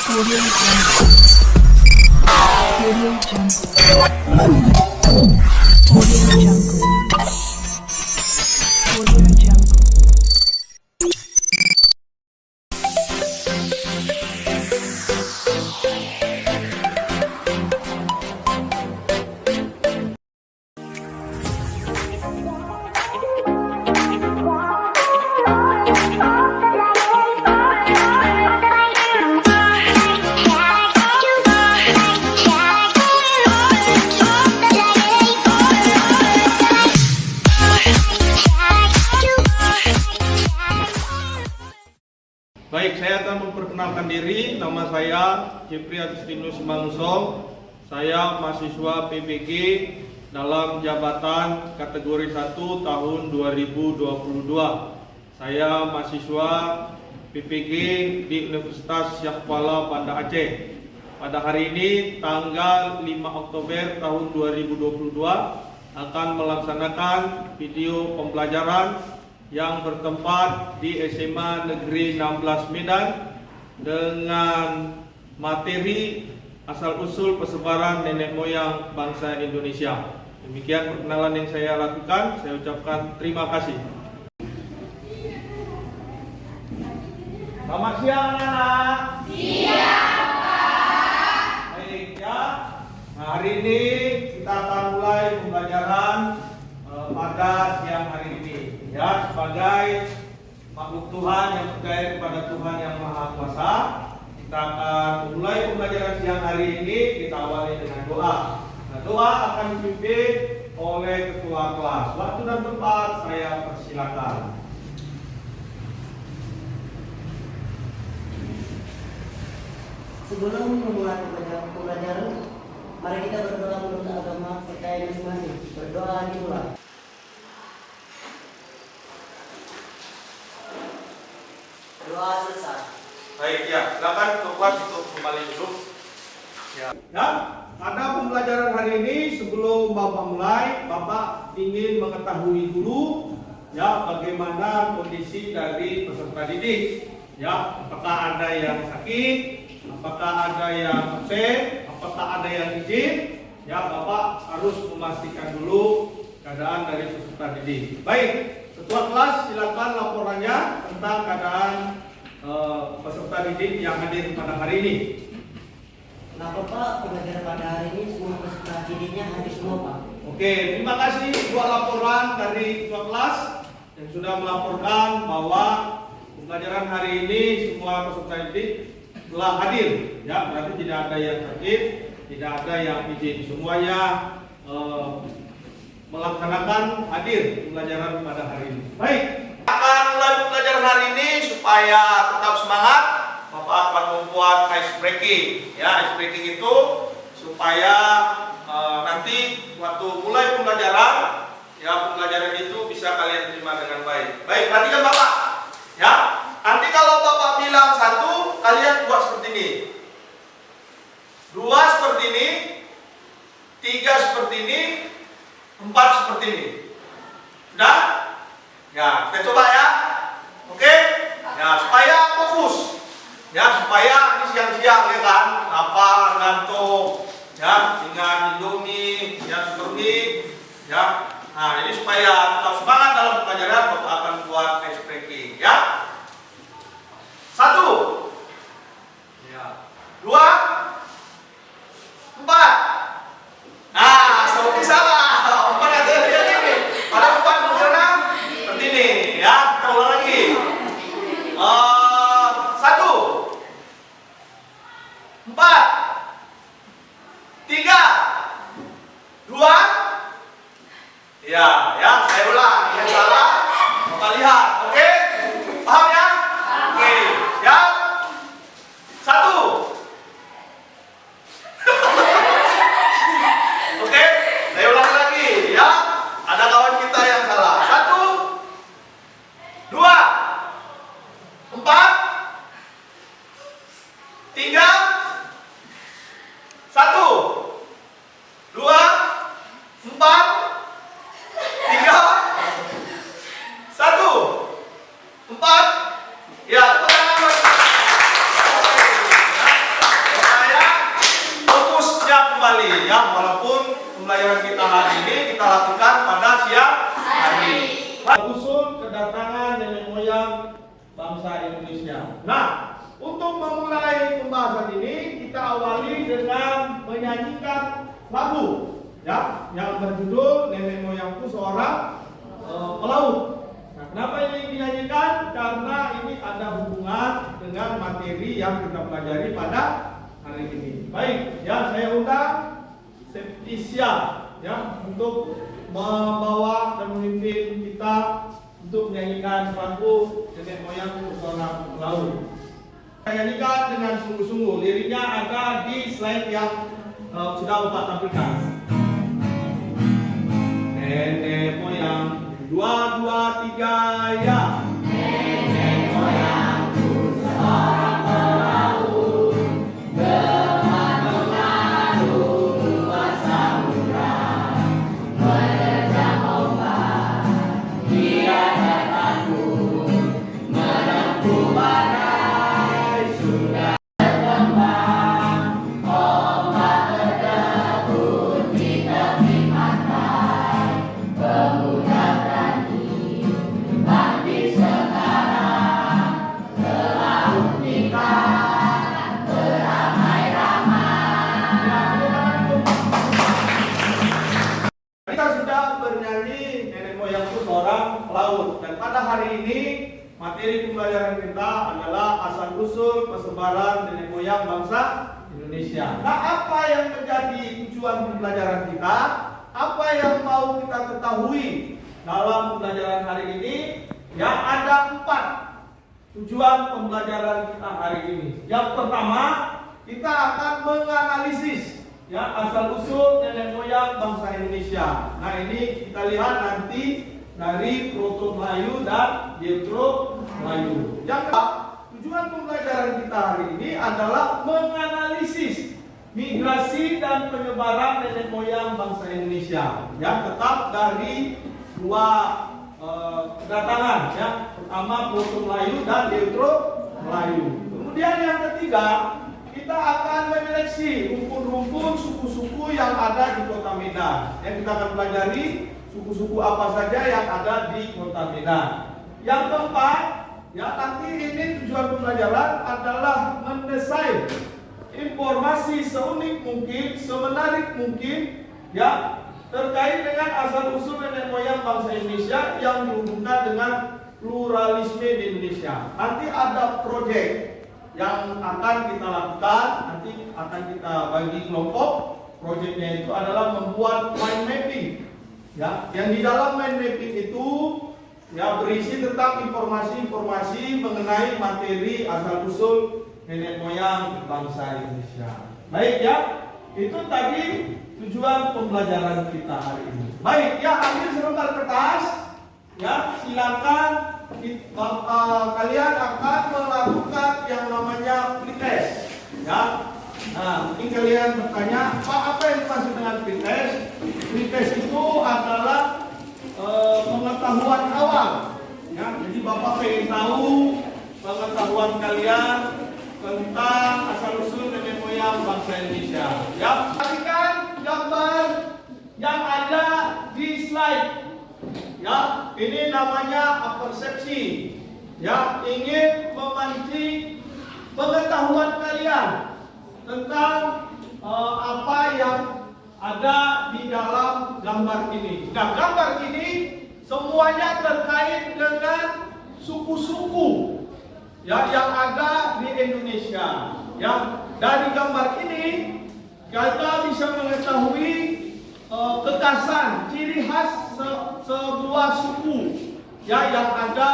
Audio Jungle. Audio Jungle. Audio Jungle. Audio Jungle. Baik, saya akan memperkenalkan diri. Nama saya Jepri Agustinus Manusong. Saya mahasiswa PPG dalam jabatan kategori 1 tahun 2022. Saya mahasiswa PPG di Universitas Syekh Kuala Banda Aceh. Pada hari ini tanggal 5 Oktober tahun 2022 akan melaksanakan video pembelajaran yang bertempat di SMA Negeri 16 Medan dengan materi asal-usul persebaran nenek moyang bangsa Indonesia. Demikian perkenalan yang saya lakukan. Saya ucapkan terima kasih. Selamat siang anak-anak. Siang Pak. Baik ya. Nah, hari ini kita akan mulai pembelajaran pada siang hari ini. Ya, sebagai makhluk Tuhan yang percaya kepada Tuhan yang Maha Kuasa, kita akan memulai pembelajaran siang hari ini. Kita awali dengan doa. Nah, doa akan dipimpin oleh ketua kelas. Waktu dan tempat saya persilakan. Sebelum memulai pembelajaran, mari kita berdoa menurut agama percaya masing-masing. Berdoa dimulai. Doa selesai. Baik ya, silakan ketua untuk kembali duduk. Ya. Dan pada pembelajaran hari ini sebelum Bapak mulai, Bapak ingin mengetahui dulu ya bagaimana kondisi dari peserta didik. Ya, apakah ada yang sakit, apakah ada yang absen, apakah ada yang izin? Ya, Bapak harus memastikan dulu keadaan dari peserta didik. Baik, ketua kelas silakan laporannya tentang keadaan peserta didik yang hadir pada hari ini. Nah, Bapak, pembelajaran pada hari ini semua peserta didiknya hadir semua, Pak. Oke, terima kasih buat laporan dari ketua kelas yang sudah melaporkan bahwa pembelajaran hari ini semua peserta didik telah hadir. Ya, berarti tidak ada yang sakit, tidak ada yang izin. Semuanya melaksanakan hadir pembelajaran pada hari ini. Baik, akan mulai pembelajaran hari ini supaya tetap semangat. Bapak akan membuat ice breaking. Ya, ice breaking itu supaya nanti waktu mulai pembelajaran, ya pembelajaran itu bisa kalian terima dengan baik. Baik, perhatikan Bapak. Ya, nanti kalau Bapak bilang 1, kalian buat seperti ini. 2 seperti ini, 3 seperti ini, 4 seperti ini. Sudah? Ya, kita coba ya. Oke? Ya, supaya fokus. Ya, supaya ini siang-siang ya kan, lapar, ngantuk, ya, dengan Indomie, ya seperti ya. Nah, ini supaya tetap semangat dalam pembelajaran, Bapak akan buat ice breaking, ya. 1, ya, 2, 4. Nah, seperti salah. 4 ada yang ini. Pada 4 kemudian seperti ini, ya. Kita ulang lagi. 1, 4, Nah, untuk memulai pembahasan ini kita awali dengan menyanyikan lagu ya yang berjudul Nenek Moyangku Seorang Pelaut. Nah, kenapa ini dinyanyikan? Karena ini ada hubungan dengan materi yang kita pelajari pada hari ini. Baik, ya saya undang Septisia ya untuk membawa dan memimpin kita untuk menyanyikan lagu Nenek Moyangku Seorang Pelaut. Saya nyanyikan dengan sungguh-sungguh. Liriknya ada di slide yang sudah Bapak tampilkan. Nenek moyang, 2, 2, 3 ya. Nenek moyangku seorang pelaut, bermengarung luas samudra, menerjang ombak, dia tak takut, menempuh badai, sudah berkembang, ombak berdebur di tepi pantai, pemuda berani bangkit sekarang, ke laut tingkat beramai-ramai. Kita sudah bernyanyi Nenek Moyangku Seorang Pelaut, dan pada hari ini materi pembelajaran kita adalah asal-usul persebaran nenek moyang bangsa Indonesia. Nah, apa yang menjadi tujuan pembelajaran kita? Apa yang mau kita ketahui dalam pembelajaran hari ini? Ya, ada 4 tujuan pembelajaran kita hari ini. Yang pertama, kita akan menganalisis ya asal-usul nenek moyang bangsa Indonesia. Nah, ini kita lihat nanti dari Proto Melayu dan Deutero Melayu. Yang kedua, tujuan pembelajaran kita hari ini adalah menganalisis migrasi dan penyebaran nenek moyang bangsa Indonesia. Ya, tetap dari 2 kedatangan ya. Pertama Proto Melayu dan Deutero Melayu. Kemudian yang ketiga, kita akan menyeleksi rumpun-rumpun suku-suku yang ada di Kota Medan. Yang kita akan pelajari suku-suku apa saja yang ada di Kota Medan. Yang keempat, ya nanti ini tujuan pembelajaran adalah mendesain informasi seunik mungkin, semenarik mungkin, ya terkait dengan asal-usul nenek moyang bangsa Indonesia yang dihubungkan dengan pluralisme di Indonesia. Nanti ada proyek yang akan kita lakukan, nanti akan kita bagi kelompok. Proyeknya itu adalah membuat mind mapping. Ya, yang di dalam mind mapping itu ya berisi tentang informasi-informasi mengenai materi asal-usul nenek moyang bangsa Indonesia. Baik ya, itu tadi tujuan pembelajaran kita hari ini. Baik ya, ambil selembar kertas. Ya, silakan kalian akan melakukan yang namanya pretest. Ya, nah mungkin kalian bertanya, Pak, apa yang dimaksud dengan pretest? Pretest itu adalah pengetahuan awal. Ya, jadi Bapak pengen tahu pengetahuan kalian tentang asal-usul nenek moyang bangsa Indonesia. Ya, perhatikan gambar yang ada di slide. Ya, ini namanya persepsi. Ya, ingin memancing pengetahuan kalian tentang apa yang ada di dalam gambar ini. Nah, gambar ini semuanya terkait dengan suku-suku ya yang ada di Indonesia. Ya, dari gambar ini kita bisa mengetahui kekasan, ciri khas sebuah suku ya yang ada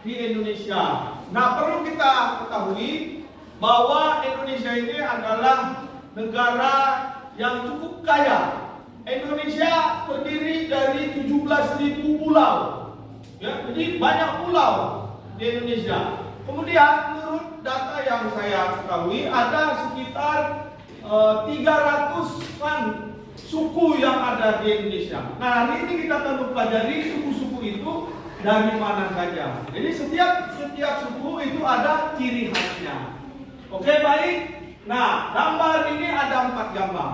di Indonesia. Nah, perlu kita ketahui bahwa Indonesia ini adalah negara yang cukup kaya. Indonesia terdiri dari 17.000 pulau. Ya, jadi banyak pulau di Indonesia. Kemudian menurut data yang saya ketahui ada sekitar 300-an suku yang ada di Indonesia. Nah, hari ini kita akan mempelajari suku-suku itu dari mana saja. Jadi setiap suku itu ada ciri khasnya. Oke, baik. Nah, gambar ini ada 4 gambar.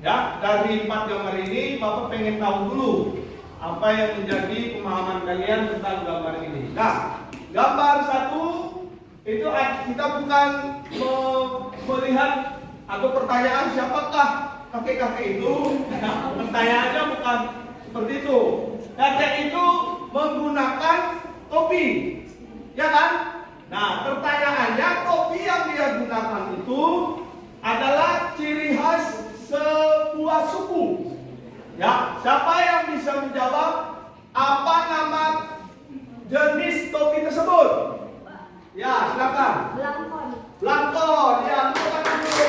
Ya, dari 4 gambar ini Bapak pengen tahu dulu apa yang menjadi pemahaman kalian tentang gambar ini. Nah, gambar 1 Itu kita bukan melihat atau pertanyaan siapakah kakek-kakek itu. Pertanyaannya bukan seperti itu. Kakek itu menggunakan topi, ya kan? Nah, pertanyaannya topi yang dia gunakan itu adalah ciri khas sebuah suku. Ya, siapa yang bisa menjawab apa nama jenis topi tersebut? Ya, silakan. Belangkon. Belangkon, ya, bukan dulu.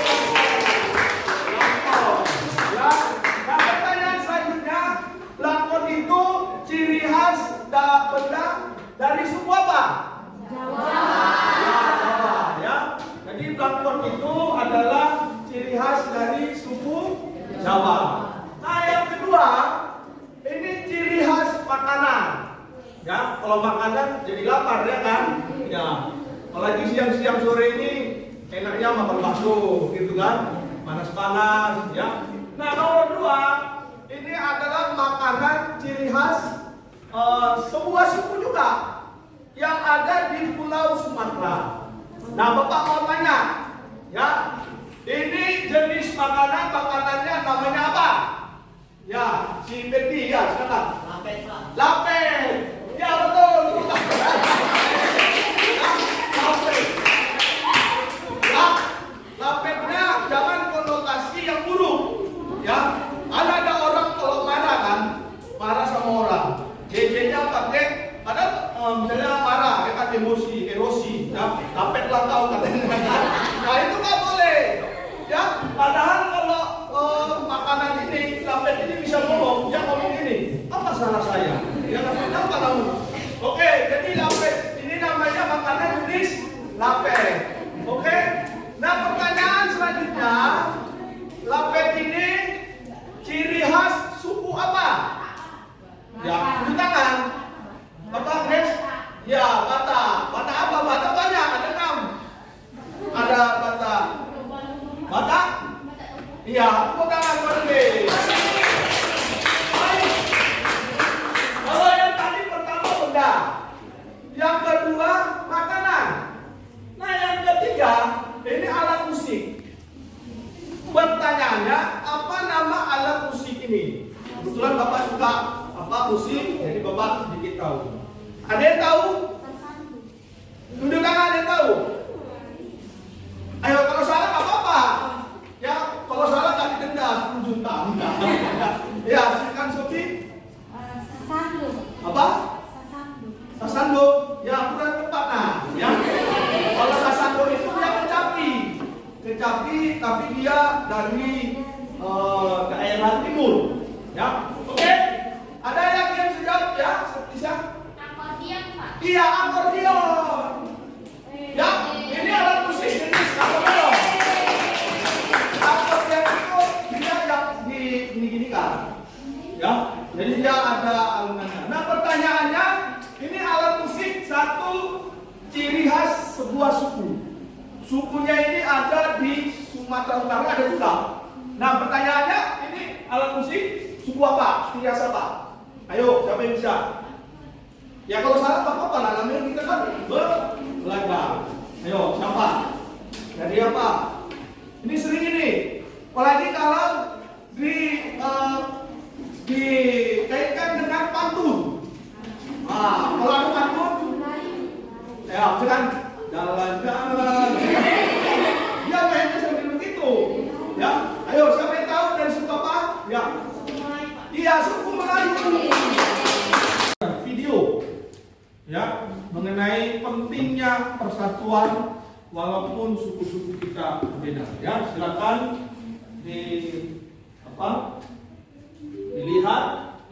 Belangkon, ya. Nah, pertanyaan selanjutnya, belangkon itu ciri khas benda dari suku apa? Jawa. Ya, Jawa, ya. Jadi belangkon itu adalah ciri khas dari suku Jawa. Nah, yang kedua, ini ciri khas makanan. Ya, kalau makanan jadi lapar ya kan? Ya. Apalagi siang-siang sore ini enaknya makan bakso, gitu kan? Panas-panas, ya. Nah, nomor dua, ini adalah makanan ciri khas sebuah suku juga yang ada di Pulau Sumatera. Nah, Bapak mau tanya, ya, ini jenis makanannya namanya apa? Ya, si Betty, ya, silakan. Lapet, Pak. Lapet, ya betul. Lapet. Ya, lapetnya jangan konotasi yang buruk, ya. Ada orang kalau marah kan, marah sama orang, jejenya pakai, padahal misalnya marah, ya kan emosi, ya, lapetlah kau katanya. Nah, itu nggak boleh, ya. Padahal kalau makanan ini, lapet ini bisa ngomong, dia ngomong ini, apa salah saya? Ya apa kamu? Oke, jadi lapet ini namanya makanan jenis lapet. Oke. Nah, pertanyaan selanjutnya, lapet ini ciri khas suku apa? Ya, tunjuk tangan. Bapak Grace? Ya, Batak. Batak apa? Batak banyak, ada 6. Ada Batak. Batak? Iya, tepuk tangan buat Grace. Baik. Kalau yang tadi pertama benda, yang kedua makanan. Nah, yang ketiga ini alat musik. Pertanyaannya, apa nama alat musik ini? Kebetulan Bapak suka musik, jadi Bapak sedikit tahu. Ada yang tahu? Tunjuk tangan, ada yang tahu? Ayo, kalau salah nggak apa-apa. Ya, kalau salah nggak didenda 10 juta. Ya, silakan Sofi. Sasando. Apa? Sasando. Sasando. Ya, kurang tepat. Nah, ya. Kalau sasando itu dia kecapi, tapi dia dari daerah timur. Ya, oke. Ada yang bisa jawab ya? Bisa? Akordion, Pak. Iya, akordion. Ya, ini alat musik jenis akordion. Akordion itu dia yang gini kan? Ya, jadi dia ada alunannya. Nah, pertanyaannya, ini alat musik satu ciri khas sebuah suku. Sukunya ini ada di Sumatera Utara, ada juga. Nah, pertanyaannya, ini alat musik suku apa? Ciri khas apa? Ayo, siapa yang bisa? Ya kalau salah apa-apa lah, namanya kita kan belajar. Ayo, siapa? Jadi apa? Ini sering ini. Apalagi kalau dikaitkan dengan pantun. Nah, kalau ada pantun, ya misalkan jalan-jalan. Ya mainnya sambil begitu. Ya, ayo siapa yang tahu dari suku apa? Ya. Iya, suku Melayu. Video ya mengenai pentingnya persatuan walaupun suku-suku kita berbeda. Ya, silakan dilihat.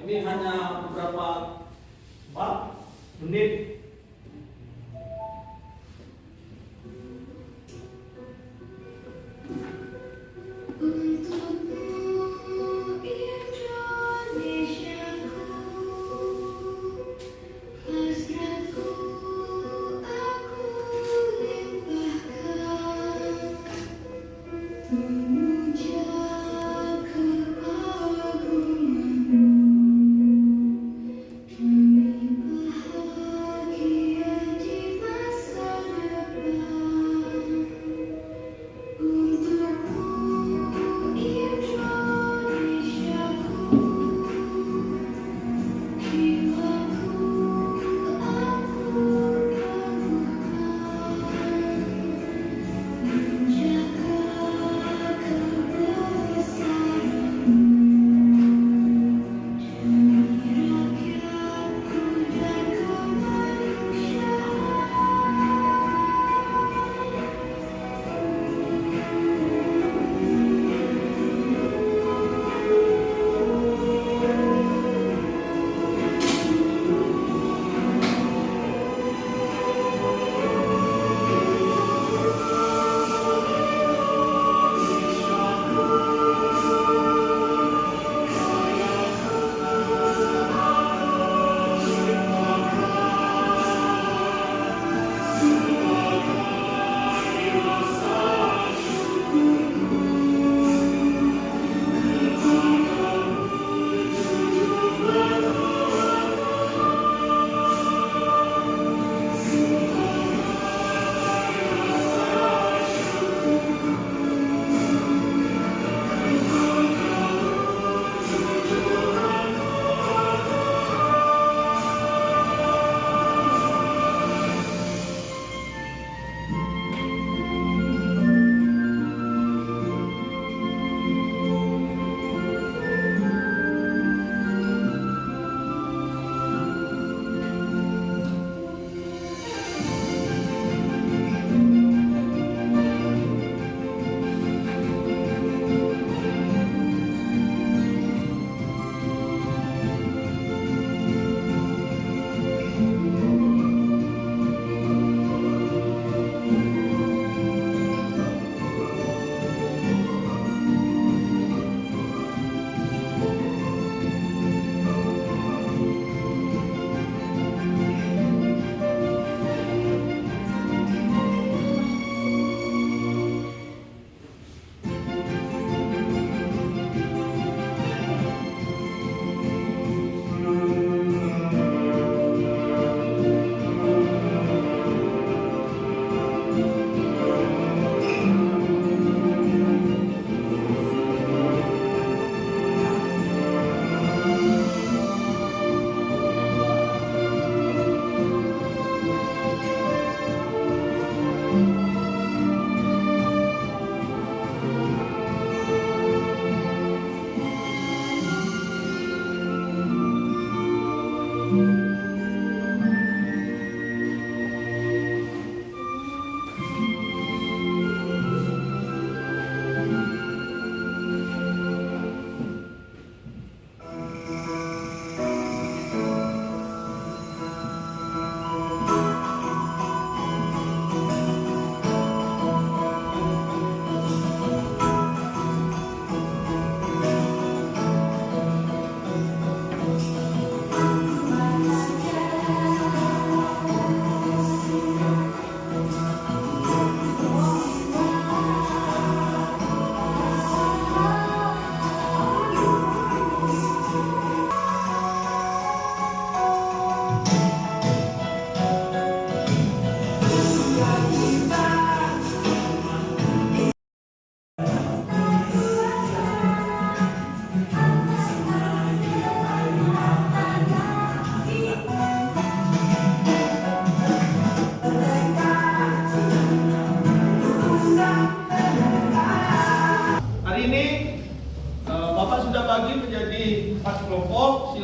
Ini hanya beberapa menit.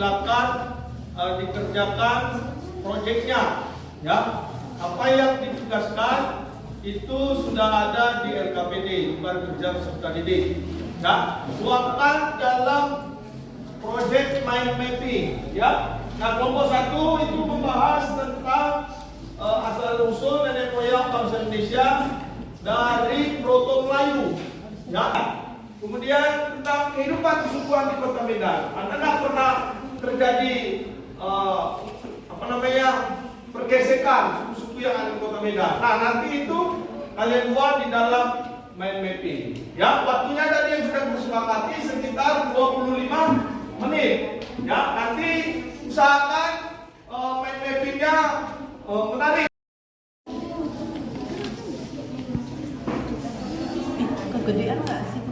silakan dikerjakan proyeknya. Ya, apa yang ditugaskan itu sudah ada di LKPD, Lembaga Kerja Peserta Didik. Ya, tuangkan dalam proyek mind mapping. Ya, nah kelompok 1 itu membahas tentang asal usul nenek moyang bangsa Indonesia dari Proto Melayu. Ya, kemudian tentang kehidupan kesukuan di Kota Medan. Adakah pernah terjadi pergesekan suku-suku yang ada di Kota Medan? Nah, nanti itu kalian buat di dalam mind mapping. Ya, waktunya tadi yang sudah bersepakati sekitar 25 menit. Ya, nanti usahakan mind mappingnya menarik. Kegedean nggak sih?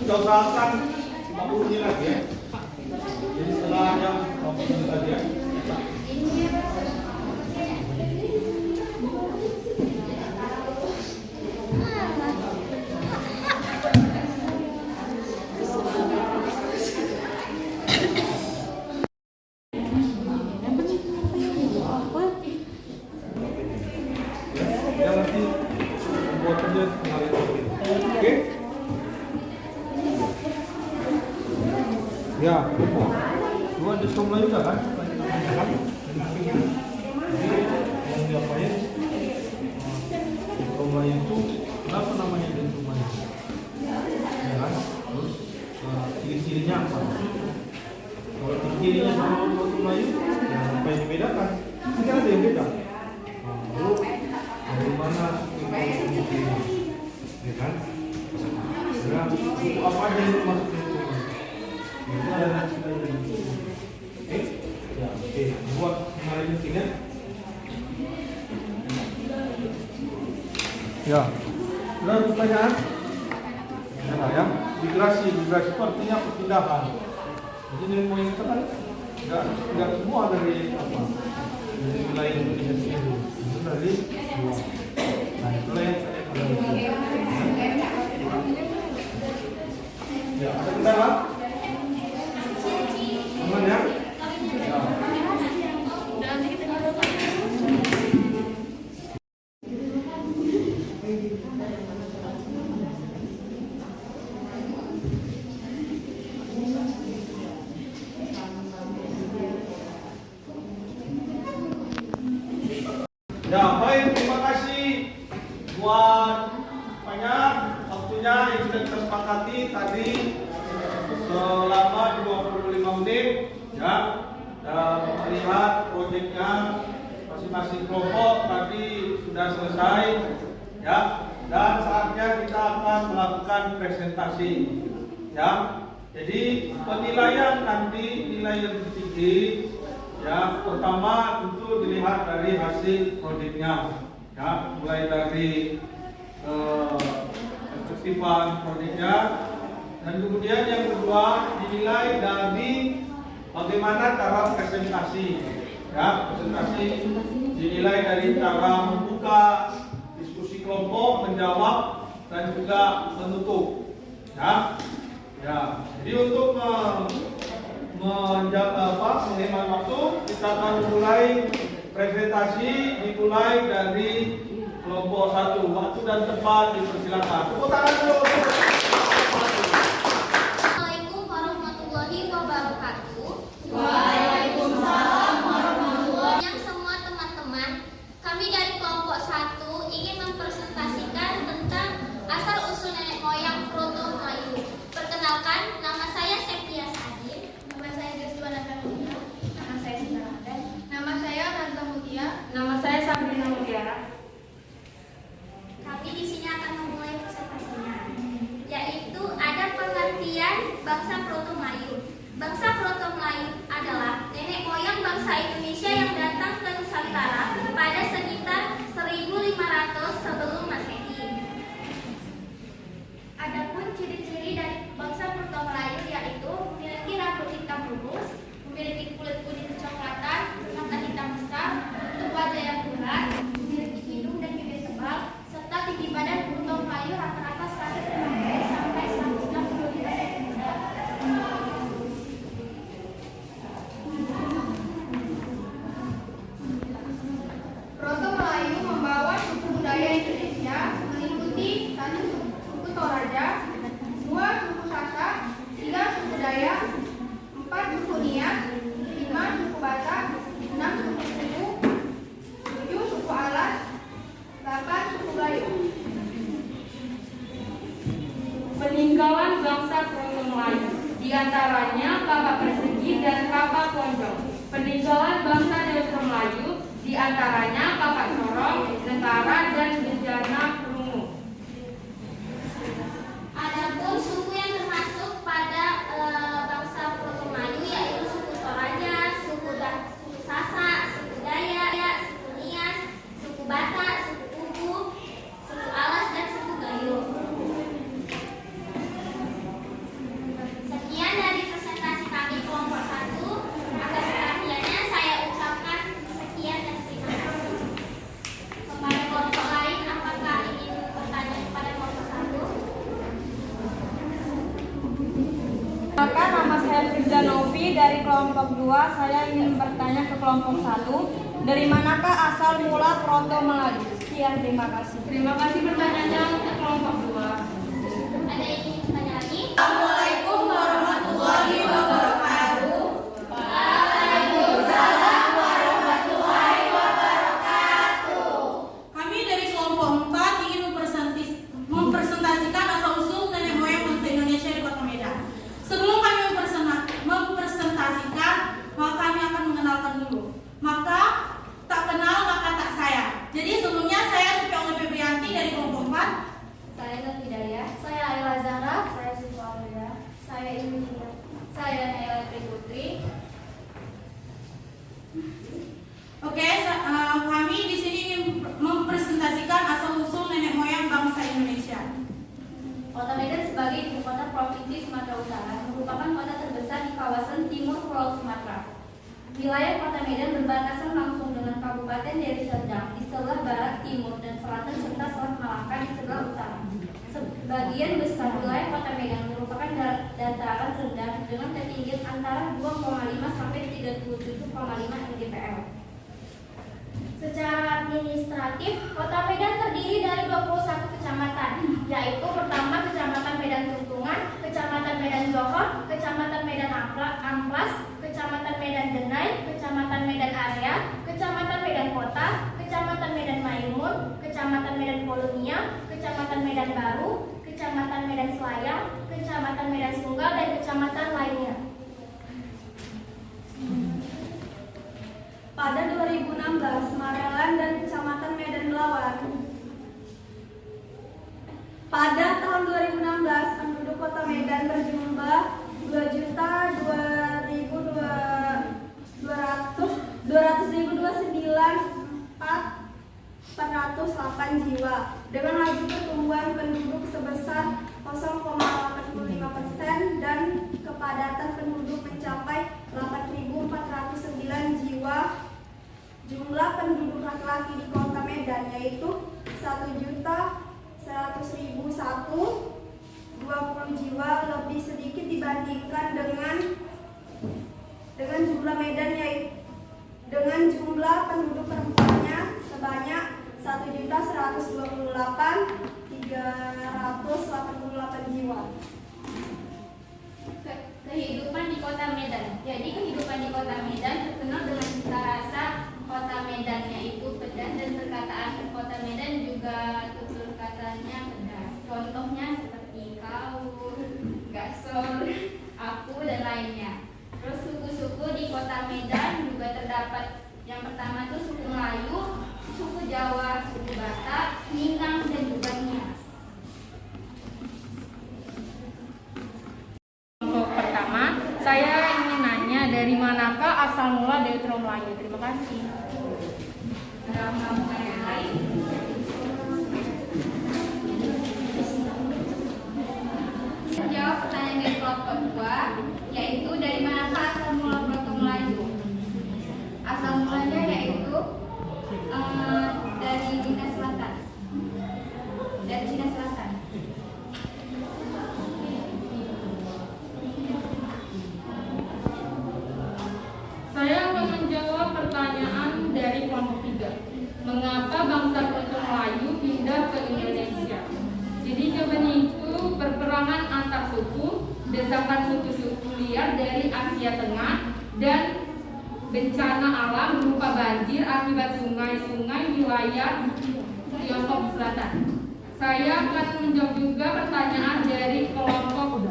Kita usahakan 50 menit lagi ya. Jadi setelah jam 50 menit lagi ya. Ya nanti buat aja kemarin. Oke? Ya, cuma di Melayu juga kan? Yang diapain? Melayu itu kenapa namanya Melayu? Ya kan? Terus ciri-cirinya apa? Kalau ciri-cirinya sama Melayu, ya apa yang dibedakan? Mungkin ada yang beda. Lalu bagaimana ciri-cirinya? Ya kan? Ya, apa aja yang masuk? Oke, buat kemarin meetingnya. Ya, ada pertanyaan? Ya, migrasi itu artinya perpindahan. Jadi nilai poin itu kan nggak semua dari apa? Dari wilayah Indonesia sendiri, itu dari luar. Nah, itulah yang saya katakan. Ya, ada kendala? Aman ya? Ya, baik, terima kasih buat banyak waktunya yang sudah kita sepakati tadi selama 25 menit ya, dan melihat proyeknya masing-masing kelompok tadi sudah selesai ya, dan saatnya kita akan melakukan presentasi ya. Jadi penilaian nanti nilai yang tinggi ya, pertama tentu dilihat dari hasil proyeknya ya, mulai dari efektifan proyeknya, dan kemudian yang kedua dinilai dari bagaimana cara presentasi ya. Presentasi dinilai dari cara membuka diskusi kelompok, menjawab dan juga menutup ya. Ya, jadi untuk menghemat waktu, kita akan mulai presentasi dimulai dari kelompok 1. Waktu dan tempat dipersilakan. Tepuk tangan dulu. Assalamualaikum warahmatullahi wabarakatuh. Waalaikumsalam bangsa Indonesia yang datang ke Nusantara pada sekitar 1500 sebelum Masehi. Adapun ciri-ciri dari bangsa Proto Melayu yaitu memiliki rambut hitam lurus, memiliki kulit kuning kecoklatan, mata hitam besar, bentuk wajah yang bulat, memiliki hidung dan bibir tebal, serta tinggi badan Proto Melayu rata-rata 150 sampai 165 cm. Proto Melayu membawa suku budaya Indonesia meliputi 1 suku Toraja, 2 suku Sasak, 3 suku Dayak, 4 suku Nias, 5 suku Batak, 6 suku Suku, 7 suku Alas, 8 suku Gayo. Peninggalan bangsa Proto Melayu, diantaranya kapak persegi dan kapak ponjong. Peninggalan bangsa Proto Melayu, diantaranya kapak corong, tentara, dan bejana perungu. Adapun suku yang termasuk pada bangsa Proto Melayu yaitu suku Toraja, suku Sasak, suku Dayak, suku Nias, suku Batak, suku Kubu, suku Alas, dan suku Gayo. Sekian dari presentasi kami kelompok 1. Atas perhatiannya saya ucapkan sekian dan terima kasih. Kepada kelompok lain, apakah ingin bertanya kepada kelompok 1? Maka nama saya Firza Novi dari kelompok 2. Saya ingin bertanya ke kelompok 1. Dari manakah asal mula Proto Melayu? Sekian, terima kasih. Terima kasih pertanyaannya untuk kelompok 2. Ada yang ingin bertanya lagi? Assalamualaikum warahmatullahi wabarakatuh. Kami dari kelompok 4 ingin mempresentasikan asal-usul nenek moyang bangsa Indonesia di Kota Medan. Sebelum kami mempresentasikan, maka kami akan mengenalkan dulu. Maka tak kenal maka tak sayang. Jadi sebelumnya saya Supioli Febrianti dari kelompok 4. Saya Nur Hidayah. Saya Ayla Zahra. Saya Syifa Aulia. Saya Emilia. Saya Naila Triputri. Oke, kami di sini ingin mempresentasikan asal-usul nenek moyang bangsa Indonesia. Kota Medan sebagai ibu kota provinsi Sumatera Utara merupakan kota terbesar di kawasan timur Pulau Sumatera. Wilayah Kota Medan berbatasan langsung dengan Kabupaten Deli Serdang di sebelah barat, timur, dan selatan serta Selat Malaka di sebelah utara. Sebagian besar wilayah Kota Medan merupakan dataran rendah dengan ketinggian antara 2,5 sampai 37,5 mdpl. Secara administratif, Kota Medan terdiri dari 21 kecamatan, yaitu pertama Kecamatan Medan Tuntungan, Kecamatan Medan Johor, Kecamatan Medan Amplas, Kecamatan Medan Denai, Kecamatan Medan Area, Kecamatan Medan Kota, Kecamatan Medan Maimun, Kecamatan Medan Polonia, Kecamatan Medan Baru, Kecamatan Medan Selayang, Kecamatan Medan Sunggal, dan kecamatan lainnya. Pada 2016, Marelan dan Kecamatan Medan Belawan. Pada tahun 2016, penduduk Kota Medan berjumlah 2.229.408 jiwa dengan laju pertumbuhan penduduk sebesar 0,85% dan kepadatan penduduk mencapai 8.409 jiwa. Jumlah penduduk laki-laki di Kota Medan yaitu 1.100.001, 20 jiwa lebih sedikit dibandingkan dengan jumlah Medan yaitu dengan jumlah penduduk perempuannya sebanyak 1.128.388 jiwa. Kehidupan di Kota Medan. Jadi kehidupan di Kota Medan terkenal dengan cita rasa Kota Medan, yaitu pedas, dan perkataan Kota Medan juga tutur katanya pedas. Contohnya seperti kaur, gasor, aku, dan lainnya. Terus suku-suku di Kota Medan juga terdapat. Yang pertama itu suku Melayu, suku Jawa, suku Batak, Minang, dan juga Nias. asal mula Deutero Melayu. Terima kasih. Menjawab pertanyaan dari kelompok 2, yaitu dari manakah asal mula Proto Melayu? Asal mulanya yaitu dari Cina Selatan. Dari Cina Selatan. Saya akan menjawab pertanyaan dari kelompok 3. Mengapa bangsa Proto Melayu pindah ke Indonesia? Jadi jawabannya itu perperangan antar suku, desakan suku-suku liar dari Asia Tengah, dan bencana alam berupa banjir akibat sungai-sungai wilayah Tiongkok Selatan. Saya akan menjawab juga pertanyaan dari kelompok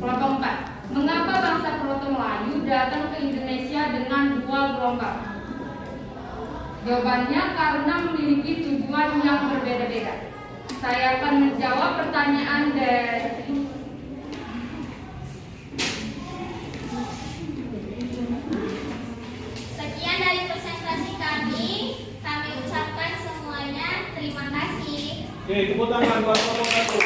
4. Mengapa bangsa Proto Melayu datang ke Indonesia dengan 2 gelombang? Jawabannya karena memiliki tujuan yang berbeda-beda. Saya akan menjawab pertanyaan dari Sekian dari presentasi kami ucapkan semuanya terima kasih. Oke, tepuk tangan buat kelompok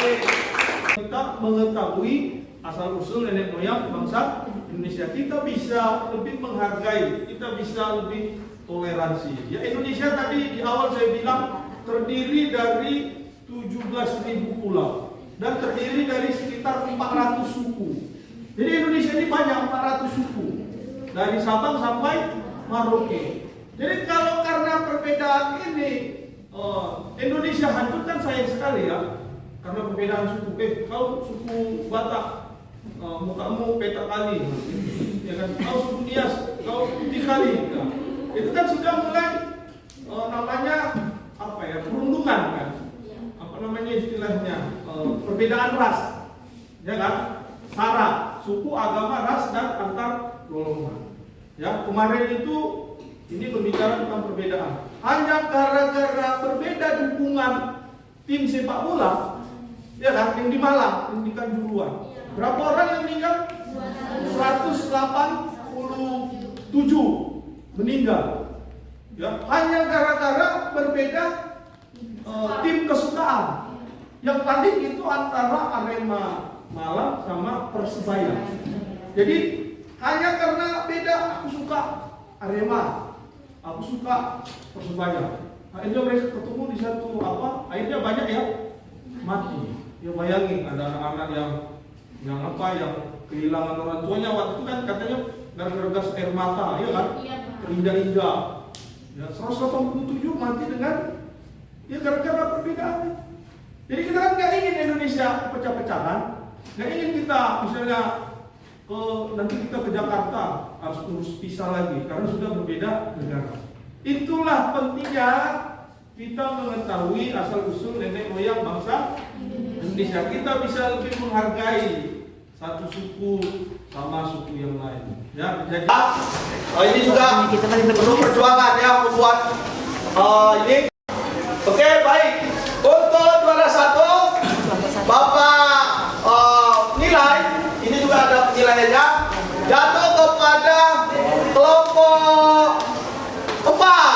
1. Kita mengetahui asal usul nenek moyang bangsa Indonesia. Kita bisa lebih menghargai, kita bisa lebih toleransi. Ya, Indonesia tadi di awal saya bilang terdiri dari 17.000 pulau dan terdiri dari sekitar 400 suku. Jadi Indonesia ini banyak 400 suku dari Sabang sampai Merauke. Jadi kalau karena perbedaan ini Indonesia hancur kan sayang sekali ya, karena perbedaan suku. Kalau suku Batak mukamu peta kali, ya kan? Kalau suku Nias kau putih kali, ya. Itu kan sudah mulai namanya apa ya, perundungan kan? Apa namanya istilahnya, perbedaan ras, ya kan? Sara, suku, agama, ras dan antar golongan. Ya, kemarin itu ini berbicara tentang perbedaan. Hanya gara-gara berbeda dukungan tim sepak bola, ya kan, yang di Malang, yang di Kanjuruhan. Berapa orang yang meninggal? 187 meninggal. Ya, hanya gara-gara berbeda tim kesukaan. Yang tadi itu antara Arema Malang sama Persebaya. Jadi hanya karena beda, aku suka Arema, aku suka Persebaya. Akhirnya mereka ketemu di satu akhirnya banyak yang mati. Ya bayangin ada anak-anak yang kehilangan orang tuanya waktu itu kan katanya gara-gara gas air mata, ya kan? Terindah-indah. Ya 187 mati dengan ya gara-gara perbedaan. Jadi kita kan nggak ingin Indonesia pecah-pecahan, nggak ingin kita misalnya nanti kita ke Jakarta harus urus pisah lagi karena sudah berbeda negara. Itulah pentingnya kita mengetahui asal usul nenek moyang bangsa Indonesia. Kita bisa lebih menghargai satu suku sama suku yang lain. Ya, jadi ini juga perlu perjuangan ya membuat ini. Oke, baik. Untuk juara 1 Bapak nilai ini juga ada penilaiannya jatuh kepada kelompok 4.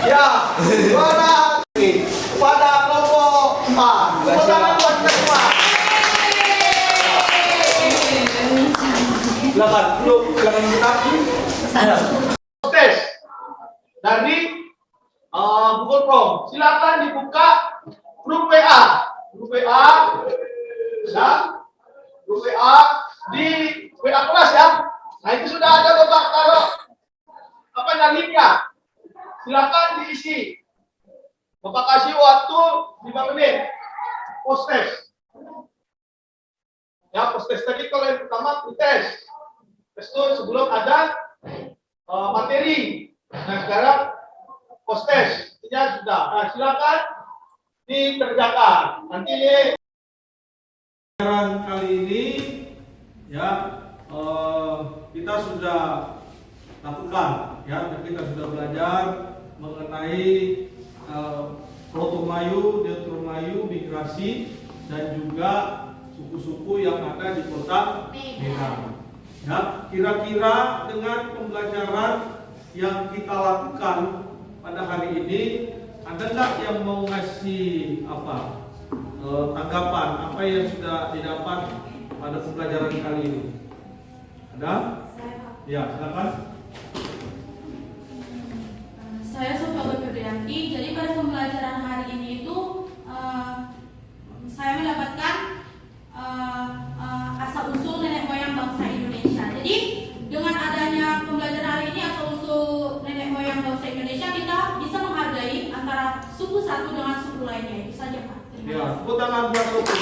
Ya, juara pada kelompok 4. Silakan buat kita semua. Silakan kita. Tes dari Google Chrome. Silakan dibuka grup WA. Grup WA ya. Grup WA di WA kelas ya. Nah, itu sudah ada Bapak taruh linknya. Silakan diisi. Bapak kasih waktu 5 menit. Post test. Ya, post test tadi kalau yang pertama tes. Tes itu sebelum ada materi. Nah, sekarang post test. Ya sudah. Nah, silakan dikerjakan. Nanti kali ini ya kita sudah lakukan ya, kita sudah belajar mengenai Proto Melayu, Deutero Melayu, migrasi dan juga suku-suku yang ada di kota Medan. Ya, kira-kira dengan pembelajaran yang kita lakukan pada hari ini, ada nggak yang mau ngasih tanggapan apa yang sudah didapat pada pembelajaran kali ini? Ada? Ya, silakan. Saya Sophia Febrianti. Jadi pada pembelajaran hari ini itu saya mendapatkan asal usul nenek moyang bangsa Indonesia. Jadi dengan adanya pembelajaran hari ini asal usul nenek moyang bangsa Indonesia, kita bisa menghargai antara suku satu dengan suku lainnya. Itu saja, Pak. Terima Ya, kasih. tepuk tangan buat Rocky.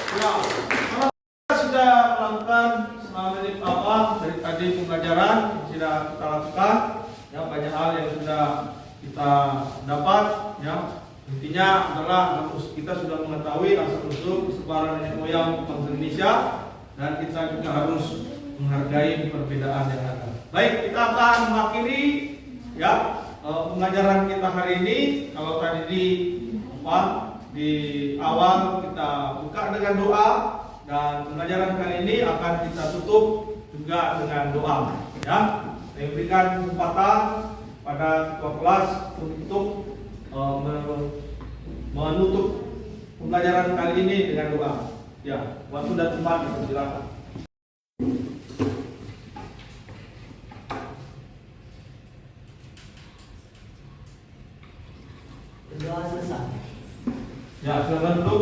Ya, karena kita sudah melakukan selama ini dari tadi pembelajaran sudah kita lakukan. Ya, banyak hal yang sudah kita dapat. Ya, intinya adalah kita sudah mengetahui asal usul sebaran nenek moyang bangsa Indonesia, dan kita juga harus menghargai perbedaan yang ada. Baik, kita akan mengakhiri ya pembelajaran kita hari ini. Kalau tadi di awal kita buka dengan doa, dan pembelajaran kali ini akan kita tutup juga dengan doa. Ya, saya berikan kesempatan pada ketua kelas untuk menutup pembelajaran kali ini dengan doa. Ya, waktu dan tempat silakan. Berdoa selesai. Ya, silakan duduk.